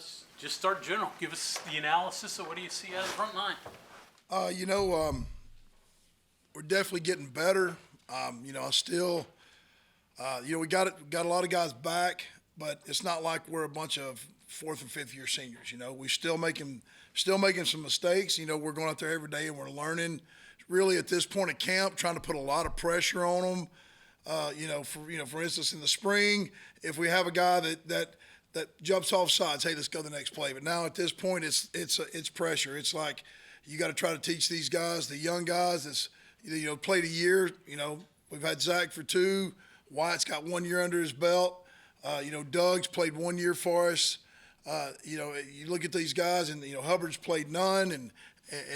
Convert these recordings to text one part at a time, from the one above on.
let's just start general. Give us the analysis of what do you see out of the front nine. We're definitely getting better. I still, we got a lot of guys back, but it's not like we're a bunch of fourth and fifth year seniors. We still making some mistakes. We're going out there every day and we're learning. Really, at this point at camp, trying to put a lot of pressure on them. For instance, in the spring, if we have a guy that jumps off sides, hey, let's go to the next play. But now at this point, it's pressure. It's like you got to try to teach these guys, the young guys that's played a year. We've had Zach for 2. Wyatt's got 1 year under his belt. Doug's played 1 year for us. You look at these guys, and Hubbard's played none, and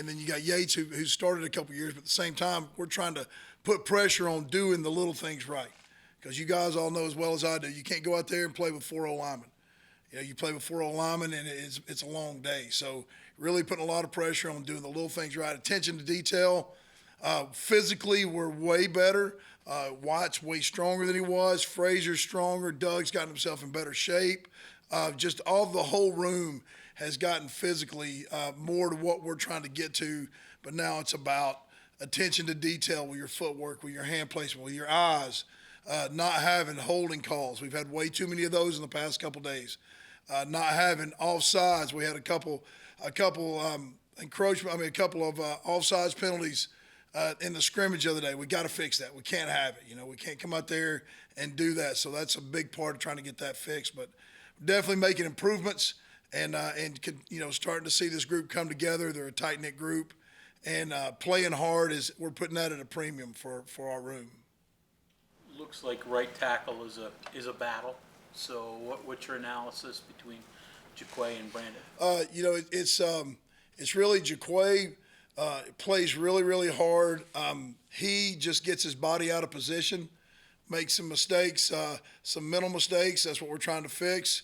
then you got Yates who started a couple years. But at the same time, we're trying to put pressure on doing the little things right, because you guys all know as well as I do, you can't go out there and play with 4 linemen. You play with 4 linemen, and it's a long day. So really putting a lot of pressure on doing the little things right. Attention to detail. Physically, we're way better. Wyatt's way stronger than he was. Frazier's stronger. Doug's gotten himself in better shape. Just all the whole room has gotten physically more to what we're trying to get to. But now it's about attention to detail with your footwork, with your hand placement, with your eyes, not having holding calls. We've had way too many of those in the past couple days. Not having offsides. We had a couple encroachment. A couple of offsides penalties in the scrimmage the other day. We got to fix that. We can't have it. We can't come out there and do that. So that's a big part of trying to get that fixed. But definitely making improvements and starting to see this group come together. They're a tight knit group, and playing hard we're putting that at a premium for our room. Looks like right tackle is a battle. So what's your analysis between Jaquay and Brandon? It's really Jaquay plays really, really hard. He just gets his body out of position, makes some mistakes, some mental mistakes. That's what we're trying to fix.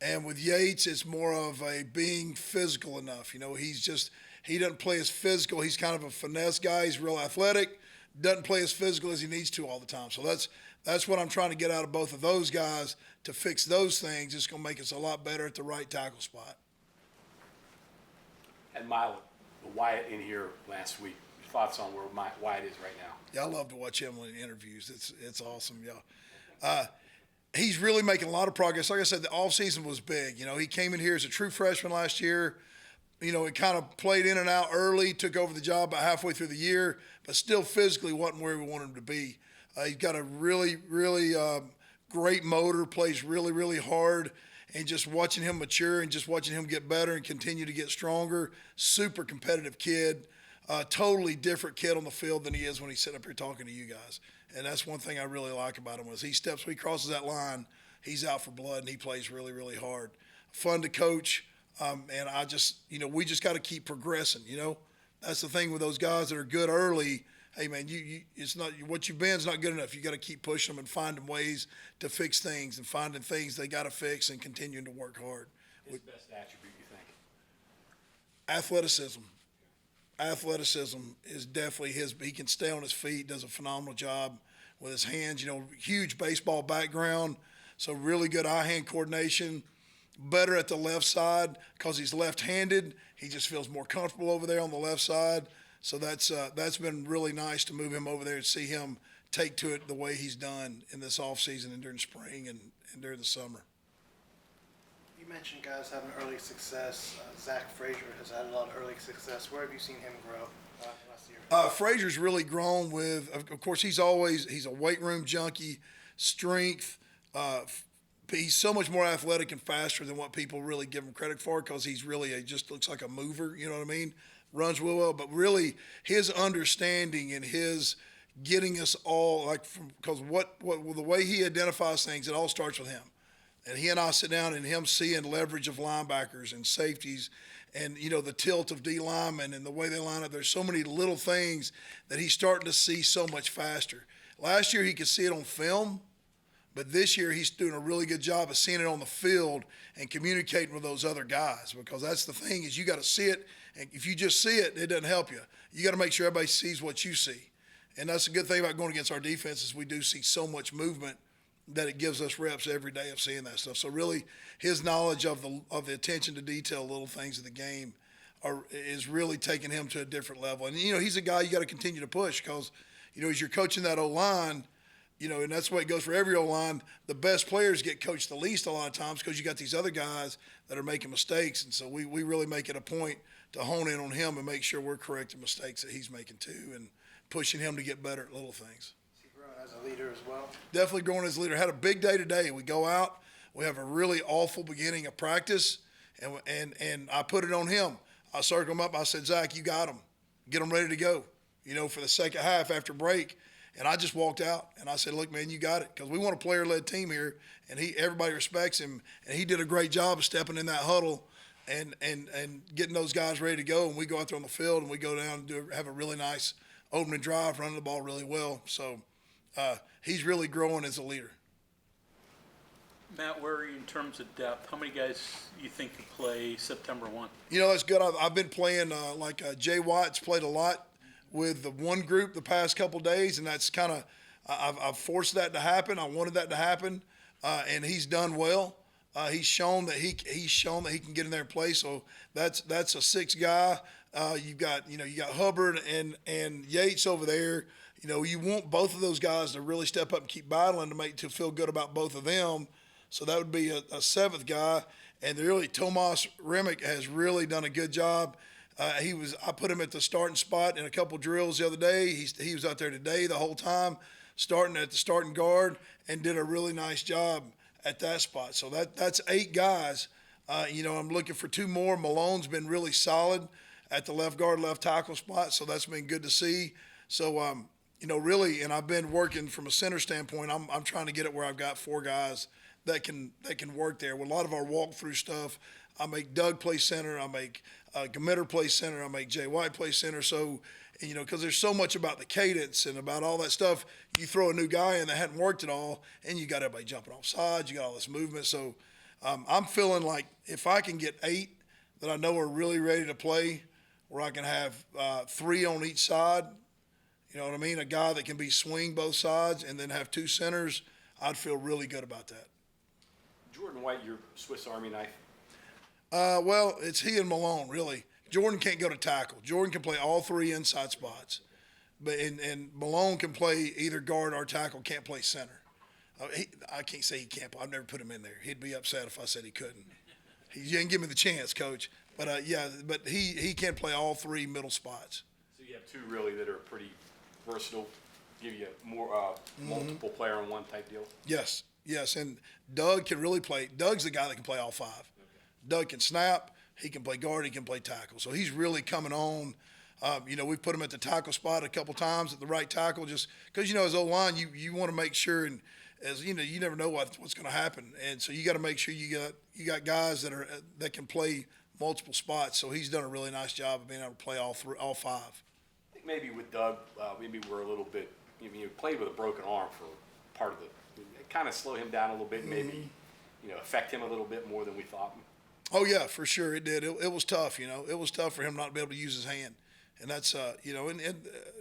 And with Yates, it's more of a being physical enough. He doesn't play as physical. He's kind of a finesse guy. He's real athletic. Doesn't play as physical as he needs to all the time. So that's what I'm trying to get out of both of those guys to fix those things. It's going to make us a lot better at the right tackle spot. And Wyatt in here last week. Your thoughts on where Wyatt is right now? Yeah, I love to watch him in interviews. It's awesome, yeah. He's really making a lot of progress. Like I said, the offseason was big. He came in here as a true freshman last year. He kind of played in and out early, took over the job about halfway through the year, but still physically wasn't where we wanted him to be. He's got a really, really great motor, plays really, really hard, and just watching him mature and just watching him get better and continue to get stronger. Super competitive kid, totally different kid on the field than he is when he's sitting up here talking to you guys. And that's one thing I really like about him. When he crosses that line, he's out for blood, and he plays really, really hard. Fun to coach. And we just got to keep progressing. That's the thing with those guys that are good early. Hey man, it's not what you've been is not good enough. You got to keep pushing them and finding ways to fix things and finding things they got to fix and continuing to work hard. His best attribute, you think? Athleticism. Athleticism is definitely his. He can stay on his feet. Does a phenomenal job with his hands. Huge baseball background, so really good eye-hand coordination. Better at the left side because he's left-handed. He just feels more comfortable over there on the left side. So that's been really nice to move him over there and see him take to it the way he's done in this offseason and during spring and during the summer. You mentioned guys having early success. Zach Frazier has had a lot of early success. Where have you seen him grow last year? Frazier's really grown with, of course, he's a weight room junkie, strength. He's so much more athletic and faster than what people really give him credit for because he's really just looks like a mover, you know what I mean? Runs real well, but really his understanding and his getting us all, because the way he identifies things, it all starts with him. And he and I sit down and him seeing leverage of linebackers and safeties and, the tilt of D linemen and the way they line up. There's so many little things that he's starting to see so much faster. Last year he could see it on film, but this year he's doing a really good job of seeing it on the field and communicating with those other guys, because that's the thing is you got to see it, and if you just see it, it doesn't help you. You got to make sure everybody sees what you see. And that's the good thing about going against our defense is we do see so much movement that it gives us reps every day of seeing that stuff. So really, his knowledge of the attention to detail, little things of the game, is really taking him to a different level. And he's a guy you got to continue to push because as you're coaching that O-line, and that's the way it goes for every O-line. The best players get coached the least a lot of times because you got these other guys that are making mistakes, and so we really make it a point to hone in on him and make sure we're correcting mistakes that he's making too, and pushing him to get better at little things. Is he growing as a leader as well? Definitely growing as a leader. Had a big day today. We go out. We have a really awful beginning of practice, and I put it on him. I circled him up. I said, Zach, you got him. Get him ready to go, for the second half after break. And I just walked out, and I said, look, man, you got it, because we want a player-led team here, and everybody respects him, and he did a great job of stepping in that huddle and getting those guys ready to go. And we go out there on the field, and we go down and have a really nice opening drive, running the ball really well. So he's really growing as a leader. Matt, where are you in terms of depth? How many guys you think could play September 1? That's good. I've been playing Jay Watt's played a lot with the one group the past couple days, and that's kind of I've forced that to happen. I wanted that to happen, and he's done well. He's shown that he can get in there and play. So that's a 6 guy. You got Hubbard and Yates over there. You want both of those guys to really step up and keep battling to feel good about both of them. So that would be a 7th guy. And really, Tomas Remick has really done a good job. I put him at the starting spot in a couple drills the other day. He was out there today the whole time, starting at the starting guard, and did a really nice job at that spot. So that's 8 guys. I'm looking for 2 more. Malone's been really solid at the left guard, left tackle spot, so that's been good to see. So, really, and I've been working from a center standpoint. I'm trying to get it where I've got 4 guys that can work there. With a lot of our walkthrough stuff, I make Doug play center, I make Gamitter play center, I make Jay White play center. So, because there's so much about the cadence and about all that stuff, you throw a new guy in that hadn't worked at all, and you got everybody jumping off sides, you got all this movement. So I'm feeling like if I can get 8 that I know are really ready to play, where I can have 3 on each side, you know what I mean, a guy that can be swing both sides, and then have 2 centers, I'd feel really good about that. Jordan White, your Swiss Army knife. Well, it's he and Malone, really. Jordan can't go to tackle. Jordan can play all 3 inside spots. And Malone can play either guard or tackle, can't play center. I can't say he can't. I've never put him in there. He'd be upset if I said he couldn't. He didn't give me the chance, Coach. But, but he can play all 3 middle spots. So you have 2 really that are pretty versatile, give you more multiple player on one type deal? Yes, and Doug can really play. Doug's the guy that can play all 5. Okay. Doug can snap. He can play guard. He can play tackle. So he's really coming on. We've put him at the tackle spot a couple times at the right tackle, just because as O-line, you want to make sure, and as you never know what's going to happen, and so you got to make sure you got guys that can play multiple spots. So he's done a really nice job of being able to play all 5. I think maybe with Doug, maybe we're a little bit. You played with a broken arm for part of it kind of slow him down a little bit, maybe affect him a little bit more than we thought. Oh yeah, for sure it did. It was tough. It was tough for him not to be able to use his hand, and that's and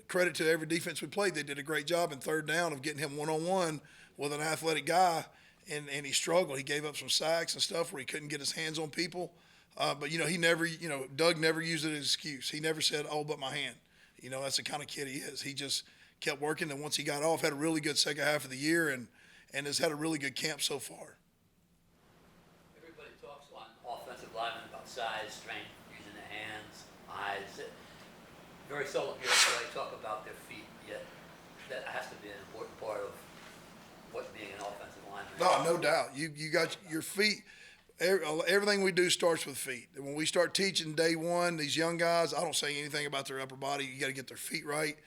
credit to every defense we played. They did a great job in 3rd down of getting him one-on-one with an athletic guy, and he struggled. He gave up some sacks and stuff where he couldn't get his hands on people. But he never, Doug never used it as an excuse. He never said, "Oh, but my hand." That's the kind of kid he is. He just kept working, and once he got off, had a really good second half of the year, and has had a really good camp so far. Everybody talks on offensive linemen about size, strength, using the hands, eyes. Very seldom hear anybody talk about their feet, yet that has to be an important part of what being an offensive lineman. No doubt. You got your feet. Everything we do starts with feet. And when we start teaching day one, these young guys, I don't say anything about their upper body. You got to get their feet right.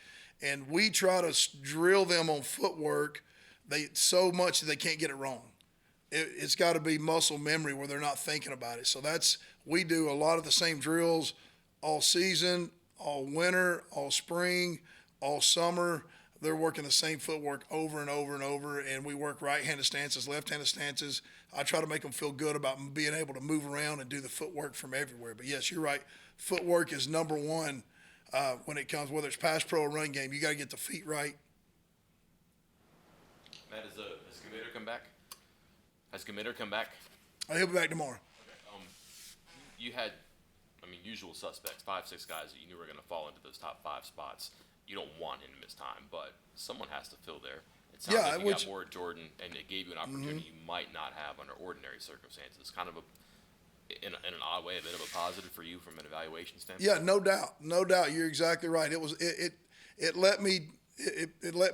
And we try to drill them on footwork so much that they can't get it wrong. It's got to be muscle memory where they're not thinking about it. So we do a lot of the same drills all season, all winter, all spring, all summer. They're working the same footwork over and over and over, and we work right-handed stances, left-handed stances. I try to make them feel good about being able to move around and do the footwork from everywhere. But, yes, you're right. Footwork is number one when it comes, whether it's pass pro or run game. You got to get the feet right. Matt, as Committer come back? Has Committer come back? He'll be back tomorrow. You had, usual suspects, 5, 6 guys that you knew were going to fall into those top 5 spots. You don't want him to miss time, but someone has to fill there. It sounds like you got more at Jordan, and it gave you an opportunity you might not have under ordinary circumstances. Kind of in an odd way, a bit of a positive for you from an evaluation standpoint. Yeah, no doubt. You're exactly right. It let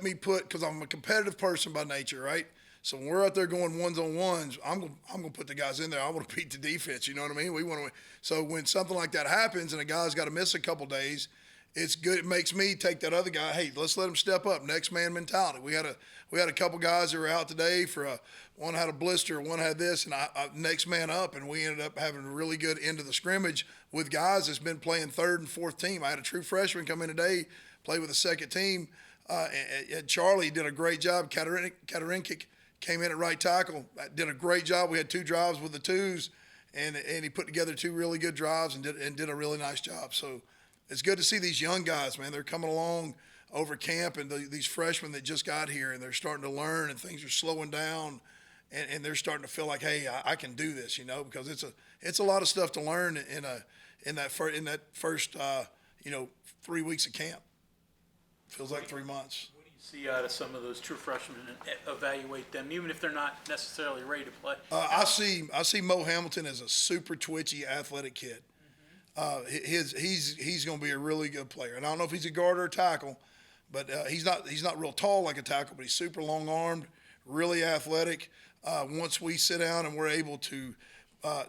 me put, because I'm a competitive person by nature, right? So when we're out there going ones-on-ones, I'm gonna put the guys in there. I want to beat the defense. You know what I mean? We want to win. So when something like that happens and a guy's got to miss a couple days, it's good. It makes me take that other guy. Hey, let's let him step up. Next man mentality. We had a couple guys that were out today for one had a blister, one had this, and I next man up, and we ended up having a really good end of the scrimmage with guys that's been playing third and fourth team. I had a true freshman come in today, play with the second team. And Charlie did a great job. Katarinkik came in at right tackle, did a great job. We had 2 drives with the 2s, and he put together 2 really good drives and did a really nice job. So it's good to see these young guys, man. They're coming along over camp, and these freshmen that just got here, and they're starting to learn, and things are slowing down, and they're starting to feel like, hey, I can do this, because it's a lot of stuff to learn in that first 3 weeks of camp. Feels like 3 months. What do you see out of some of those true freshmen and evaluate them, even if they're not necessarily ready to play? I see Mo Hamilton as a super twitchy, athletic kid. He's going to be a really good player, and I don't know if he's a guard or a tackle, but he's not real tall like a tackle, but he's super long armed, really athletic. Once we sit down and we're able to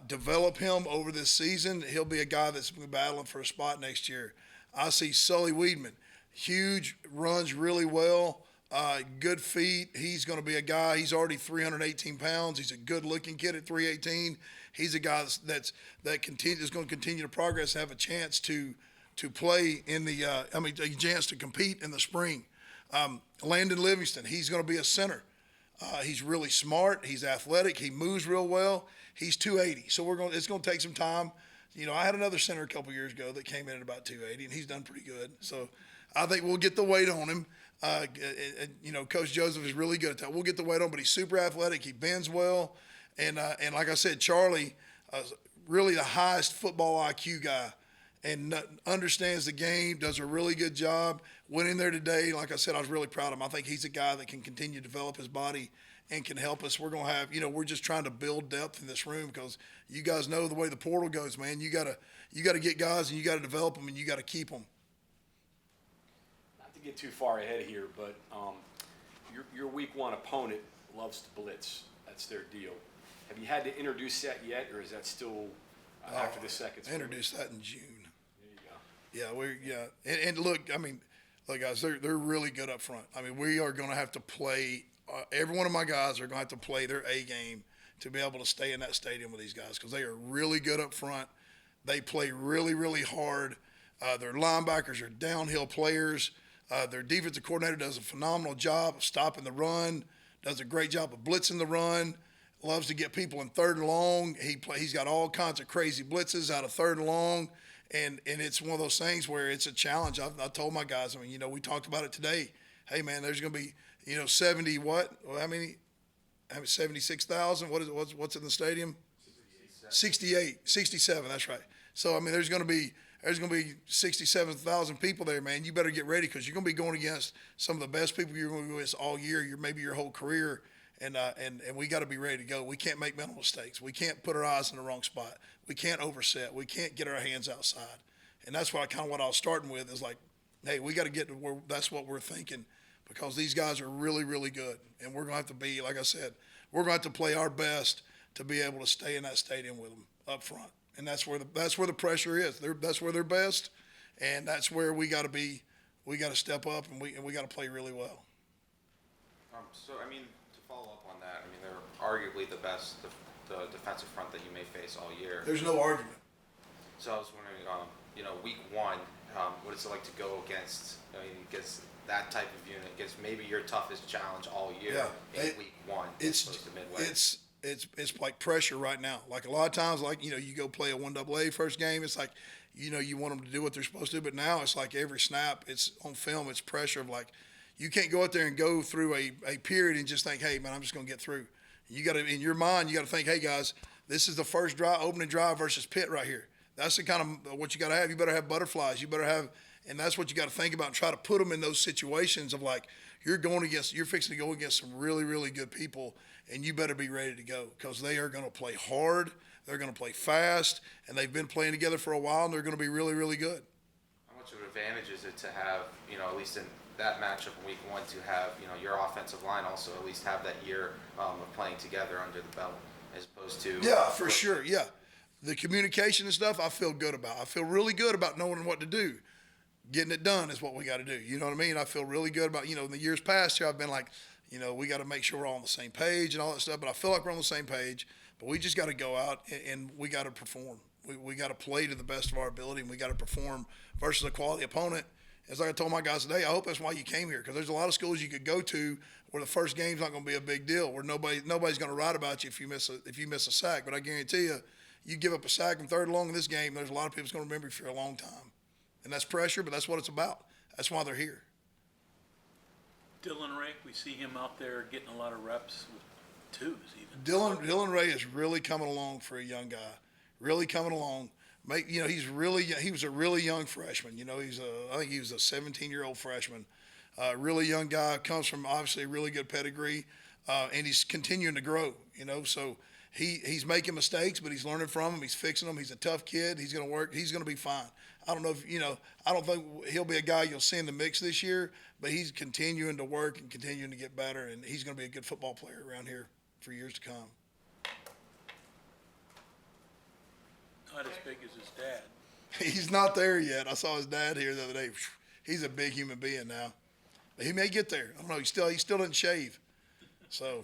develop him over this season, he'll be a guy that's battling for a spot next year. I see Sully Weedman. Huge, runs really well, good feet. He's going to be a guy. He's already 318 pounds. He's a good-looking kid at 318. He's a guy is going to continue to progress and have a chance to play in the a chance to compete in the spring. Landon Livingston, he's going to be a center. He's really smart. He's athletic. He moves real well. He's 280. So it's going to take some time. I had another center a couple years ago that came in at about 280, and he's done pretty good. So I think we'll get the weight on him. Coach Joseph is really good at that. We'll get the weight on him, but he's super athletic. He bends well. And like I said, Charlie, really the highest football IQ guy and understands the game, does a really good job. Went in there today. Like I said, I was really proud of him. I think he's a guy that can continue to develop his body and can help us. We're going to have, we're just trying to build depth in this room because you guys know the way the portal goes, man. You got to get guys and you got to develop them and you got to keep them. Get too far ahead here, but your week 1 opponent loves to blitz. That's their deal. Have you had to introduce that yet, or is that still after the second? Introduce that in June. There you go. Yeah, and look, guys, they're really good up front. We are going to have to play. Every one of my guys are going to have to play their A game to be able to stay in that stadium with these guys because they are really good up front. They play really, really hard. Their linebackers are downhill players. Their defensive coordinator does a phenomenal job of stopping the run, does a great job of blitzing the run, loves to get people in 3rd and long. He's got all kinds of crazy blitzes out of 3rd and long, and it's one of those things where it's a challenge. I told my guys, we talked about it today. Hey, man, there's going to be, 70 what? Well, how many? 76,000? What's in the stadium? 67, that's right. So, there's going to be 67,000 people there, man. You better get ready because you're going to be going against some of the best people you're going to go against all year, maybe your whole career, and we got to be ready to go. We can't make mental mistakes. We can't put our eyes in the wrong spot. We can't overset. We can't get our hands outside. And that's what I was starting with is like, hey, we got to get to where that's what we're thinking because these guys are really, really good. And we're going to have to be, like I said, we're going to have to play our best to be able to stay in that stadium with them up front. And that's where the pressure is. That's where they're best, and that's where we got to be. We got to step up, and we got to play really well. To follow up on that, they're arguably the best the defensive front that you may face all year. There's no argument. So I was wondering, week 1, what is it like to go against that type of unit, against maybe your toughest challenge all year in week 1 as opposed to midway? It's like pressure right now. Like a lot of times, you go play a 1AA first game. It's like, you want them to do what they're supposed to do. But now it's like every snap, it's on film. It's pressure of like, You can't go out there and go through a period and just think, hey, man, I'm just going to get through. You got to, in your mind, you got to think, hey, guys, this is the first drive, opening drive versus pit right here. That's the kind of what you got to have. You better have butterflies. You better have, and that's what you got to think about and try to put them in those situations of like, you're fixing to go against some really, really good people, and you better be ready to go because they are going to play hard. They're going to play fast, and they've been playing together for a while, and they're going to be really, really good. How much of an advantage is it to have, at least in that matchup in week 1, to have, your offensive line also at least have that year of playing together under the belt as opposed to. Yeah, for sure. Yeah. The communication and stuff, I feel good about. I feel really good about knowing what to do. Getting it done is what we got to do. You know what I mean? I feel really good about, in the years past here, I've been like, we got to make sure we're all on the same page and all that stuff. But I feel like we're on the same page. But we just got to go out and we got to perform. We got to play to the best of our ability, and we got to perform versus a quality opponent. As I told my guys today, I hope that's why you came here, because there's a lot of schools you could go to where the first game's not going to be a big deal, where nobody's going to write about you if you miss a sack. But I guarantee you give up a sack and third and long in this game, there's a lot of people that's going to remember you for a long time, and that's pressure. But that's what it's about. That's why they're here. Dylan Ray, we see him out there getting a lot of reps with twos even. Dylan Ray is really coming along for a young guy. Really coming along. He was a really young freshman. I think he was a 17-year-old freshman. Really young guy, comes from obviously a really good pedigree, and he's continuing to grow. So he's making mistakes, but he's learning from them. He's fixing them. He's a tough kid. He's going to work. He's going to be fine. I don't know if I don't think he'll be a guy you'll see in the mix this year, but he's continuing to work and continuing to get better, and he's going to be a good football player around here for years to come. Not as big as his dad. He's not there yet. I saw his dad here the other day. He's a big human being now. But he may get there. I don't know. He still doesn't shave. So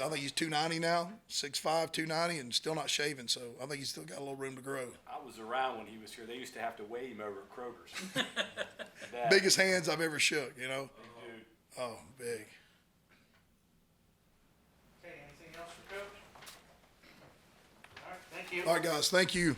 I think he's 290 now, 6'5", 290, and still not shaving. So I think he's still got a little room to grow. I was around when he was here. They used to have to weigh him over at Kroger's. Biggest hands I've ever shook, Big dude. Oh, big. Okay, anything else for Coach? All right, thank you. All right, guys. Thank you.